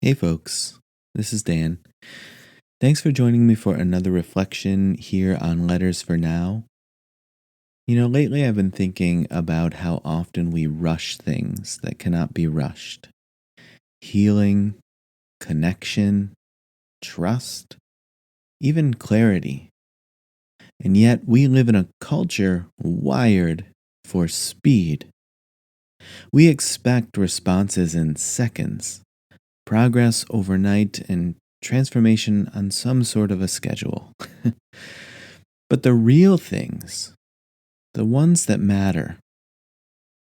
Hey folks, this is Dan. Thanks for joining me for another reflection here on Letters for Now. Lately I've been thinking about how often we rush things that cannot be rushed. Healing, connection, trust, even clarity. And yet we live in a culture wired for speed. We expect responses in seconds, progress overnight, and transformation on some sort of a schedule. But the real things, the ones that matter,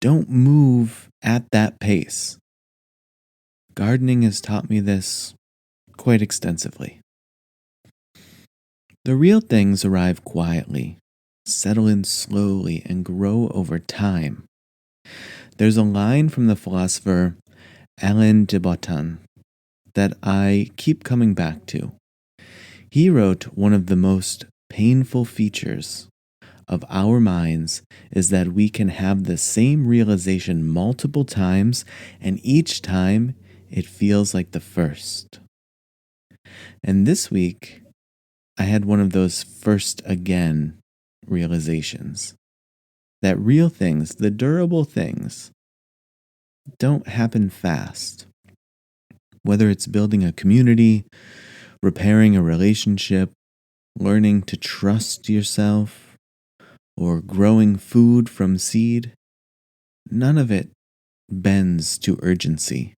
don't move at that pace. Gardening has taught me this quite extensively. The real things arrive quietly, settle in slowly, and grow over time. There's a line from the philosopher Alain de Botton that I keep coming back to. He wrote, one of the most painful features of our minds is that we can have the same realization multiple times, and each time it feels like the first. And this week, I had one of those first again realizations that real things, the durable things, don't happen fast. Whether it's building a community, repairing a relationship, learning to trust yourself, or growing food from seed, none of it bends to urgency.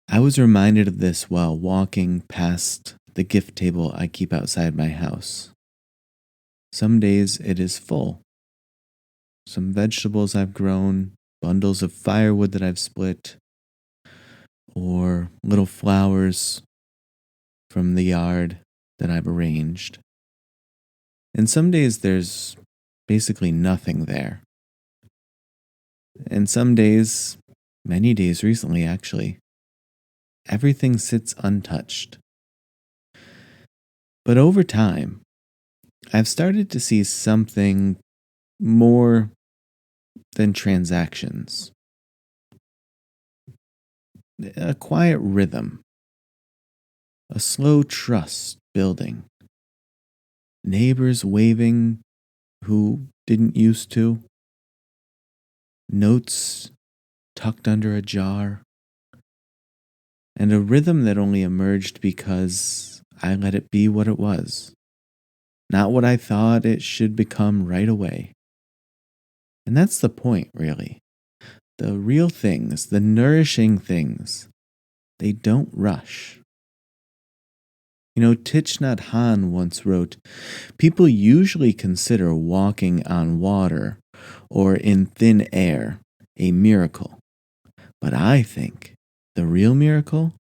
I was reminded of this while walking past the gift table I keep outside my house. Some days it is full. Some vegetables I've grown, bundles of firewood that I've split, or little flowers from the yard that I've arranged. And some days there's basically nothing there. And some days, many days recently actually, everything sits untouched. But over time, I've started to see something more than transactions. A quiet rhythm, a slow trust building, neighbors waving who didn't used to, notes tucked under a jar, and a rhythm that only emerged because I let it be what it was, not what I thought it should become right away. And that's the point, really. The real things, the nourishing things, they don't rush. Thich Nhat Hanh once wrote, "People usually consider walking on water or in thin air a miracle. But I think the real miracle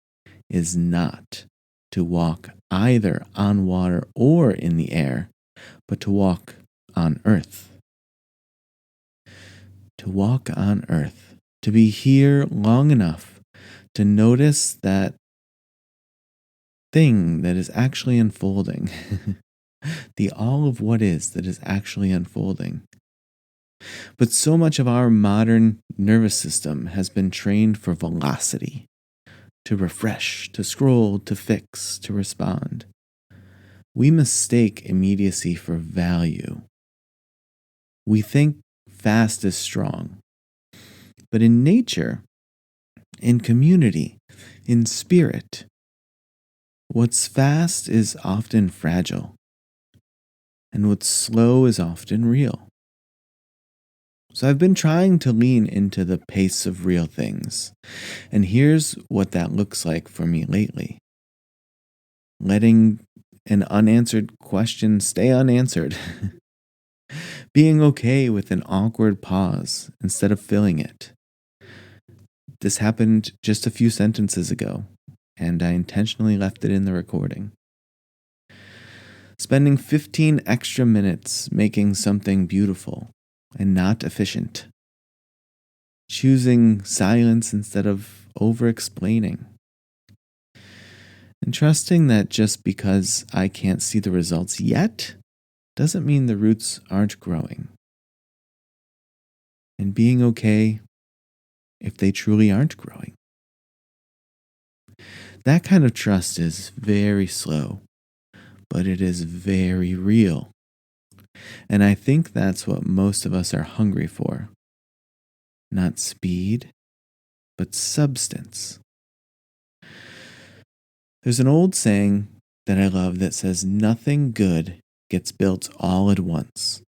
is not to walk either on water or in the air, but to walk on earth. To walk on earth, to be here long enough to notice that thing that is actually unfolding, the all of what is that is actually unfolding. But so much of our modern nervous system has been trained for velocity, to refresh, to scroll, to fix, to respond. We mistake immediacy for value. We think fast is strong. But in nature, in community, in spirit, what's fast is often fragile, and what's slow is often real. So I've been trying to lean into the pace of real things, and here's what that looks like for me lately. Letting an unanswered question stay unanswered. Being okay with an awkward pause instead of filling it. This happened just a few sentences ago, and I intentionally left it in the recording. Spending 15 extra minutes making something beautiful and not efficient. Choosing silence instead of over-explaining. And trusting that just because I can't see the results yet doesn't mean the roots aren't growing. And being okay if they truly aren't growing. That kind of trust is very slow, but it is very real. And I think that's what most of us are hungry for. Not speed, but substance. There's an old saying that I love that says, nothing good gets built all at once.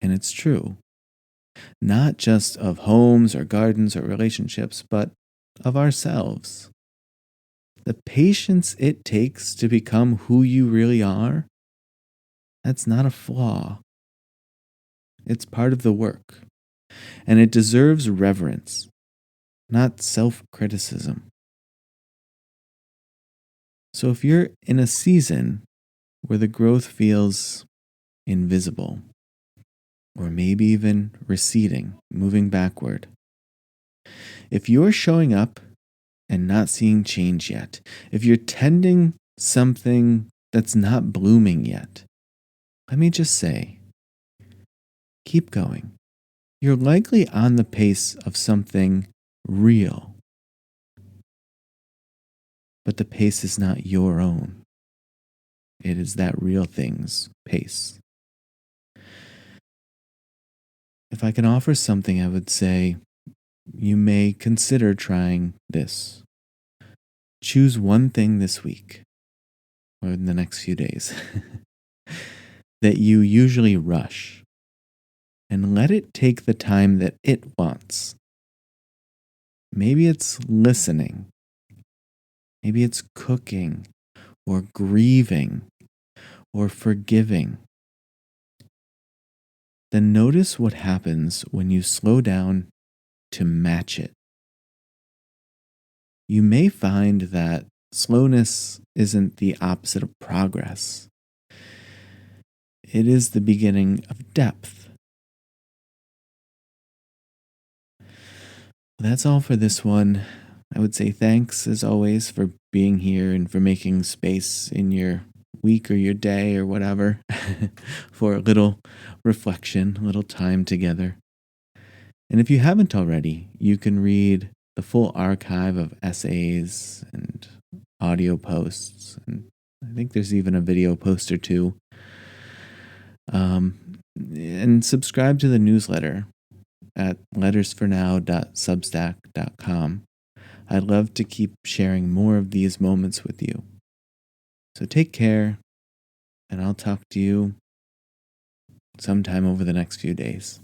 And it's true. Not just of homes or gardens or relationships, but of ourselves. The patience it takes to become who you really are, that's not a flaw. It's part of the work. And it deserves reverence, not self-criticism. So if you're in a season where the growth feels invisible, or maybe even receding, moving backward, if you're showing up and not seeing change yet, if you're tending something that's not blooming yet, let me just say, keep going. You're likely on the pace of something real, but the pace is not your own. It is that real thing's pace. If I can offer something, I would say you may consider trying this. Choose one thing this week or in the next few days that you usually rush and let it take the time that it wants. Maybe it's listening. Maybe it's cooking or grieving or forgiving. Then notice what happens when you slow down to match it. You may find that slowness isn't the opposite of progress. It is the beginning of depth. That's all for this one. I would say thanks as always for being here and for making space in your week or your day or whatever for a little reflection, a little time together. And if you haven't already, you can read the full archive of essays and audio posts. And I think there's even a video post or two. And subscribe to the newsletter at lettersfornow.substack.com. I'd love to keep sharing more of these moments with you. So take care, and I'll talk to you sometime over the next few days.